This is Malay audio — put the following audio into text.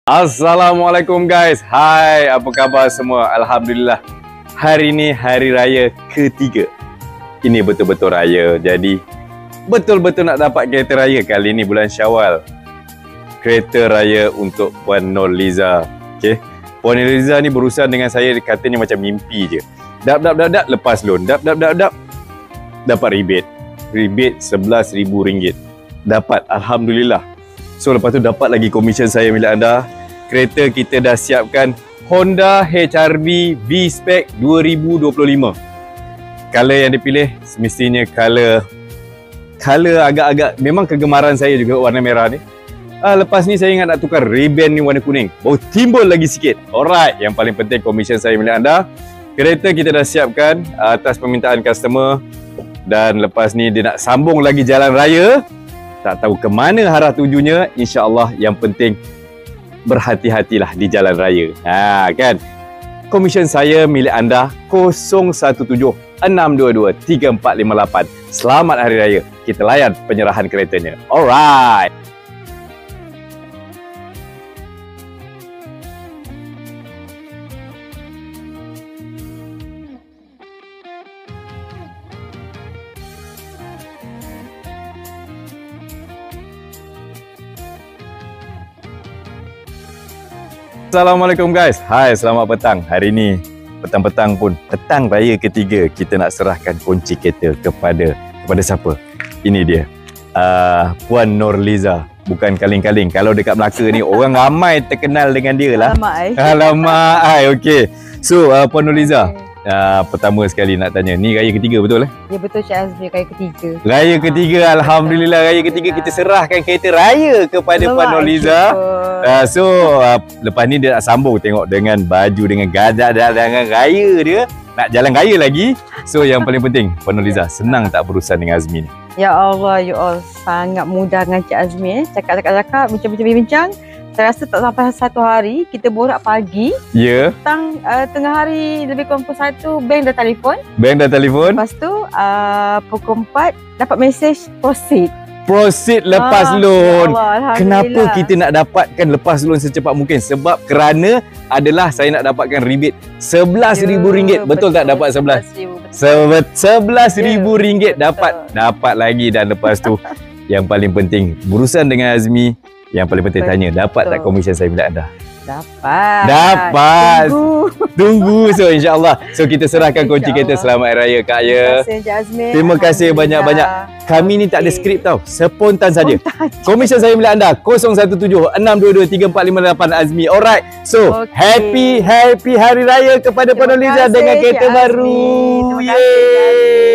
Assalamualaikum guys. Hai, apa khabar semua? Alhamdulillah. Hari ini hari raya ketiga. Ini betul-betul raya. Jadi betul-betul nak dapat kereta raya kali ini bulan Syawal. Kereta raya untuk Puan Nurliza. Okey. Puan Nurliza ni berurusan dengan saya, katanya macam mimpi je. Dap lepas loan. Dap dapat rebate. Rebate RM11,000. Dapat, alhamdulillah. So lepas tu dapat lagi komisen saya milik anda. Kereta kita dah siapkan Honda HR-V V-Spec 2025. Color yang dipilih semestinya color agak-agak memang kegemaran saya juga, warna merah ni. Lepas ni saya ingat nak tukar ribbon ni warna kuning. Baru timbul lagi sikit. Alright, yang paling penting komisen saya milik anda. Kereta kita dah siapkan atas permintaan customer. Dan lepas ni dia nak sambung lagi jalan raya. Tak tahu ke mana arah tujunya. InsyaAllah yang penting berhati-hatilah di jalan raya. Kan? Komisen saya milik anda 017-622-3458. Selamat Hari Raya. Kita layan penyerahan keretanya. Alright. Assalamualaikum guys. Hai, selamat petang. Hari ni petang-petang pun petang raya ketiga, kita nak serahkan kunci kereta kepada siapa? Ini dia. Puan Nurliza. Bukan kaling-kaling. Kalau dekat Melaka ni orang ramai terkenal dengan dia lah. Alamak ai. Okey. So Puan Nurliza, pertama sekali nak tanya, ni raya ketiga betul Ya betul Cik Azmi, raya ketiga. Raya ketiga, alhamdulillah raya ketiga kita serahkan kereta raya kepada Puan Nurliza. Lepas ni dia nak sambung tengok dengan baju, dengan gajah dengan raya dia. Nak jalan raya lagi. So yang paling penting, Puan Nurliza, senang tak berurusan dengan Azmi ni? Ya Allah, ya Allah, sangat mudah dengan Cik Azmi. Cakap, bincang. Saya rasa tak sampai satu hari, kita borak pagi. Ya. Tengah hari lebih kurang pukul 1, bank dah telefon. Lepas tu pukul 4 dapat mesej proceed lepas loan. Allah, kenapa kita nak dapatkan lepas loan secepat mungkin? Sebab kerana adalah saya nak dapatkan rebate RM11,000. Betul tak dapat 11? RM11,000 dapat lagi. Dan lepas tu yang paling penting berurusan dengan Azmi, yang paling penting tanya, dapat tak komisen saya milik anda? Dapat. Tunggu. So insyaAllah. So kita serahkan kunci kereta. Selamat Hari Raya Kak Ya. Terima kasih banyak-banyak. Kami ni tak ada skrip tau. Spontan saja. Komisen saya milik anda 017-622-3458 Azmi. Alright. So happy Hari Raya kepada Puan Nurliza dengan kereta baru. Yeay.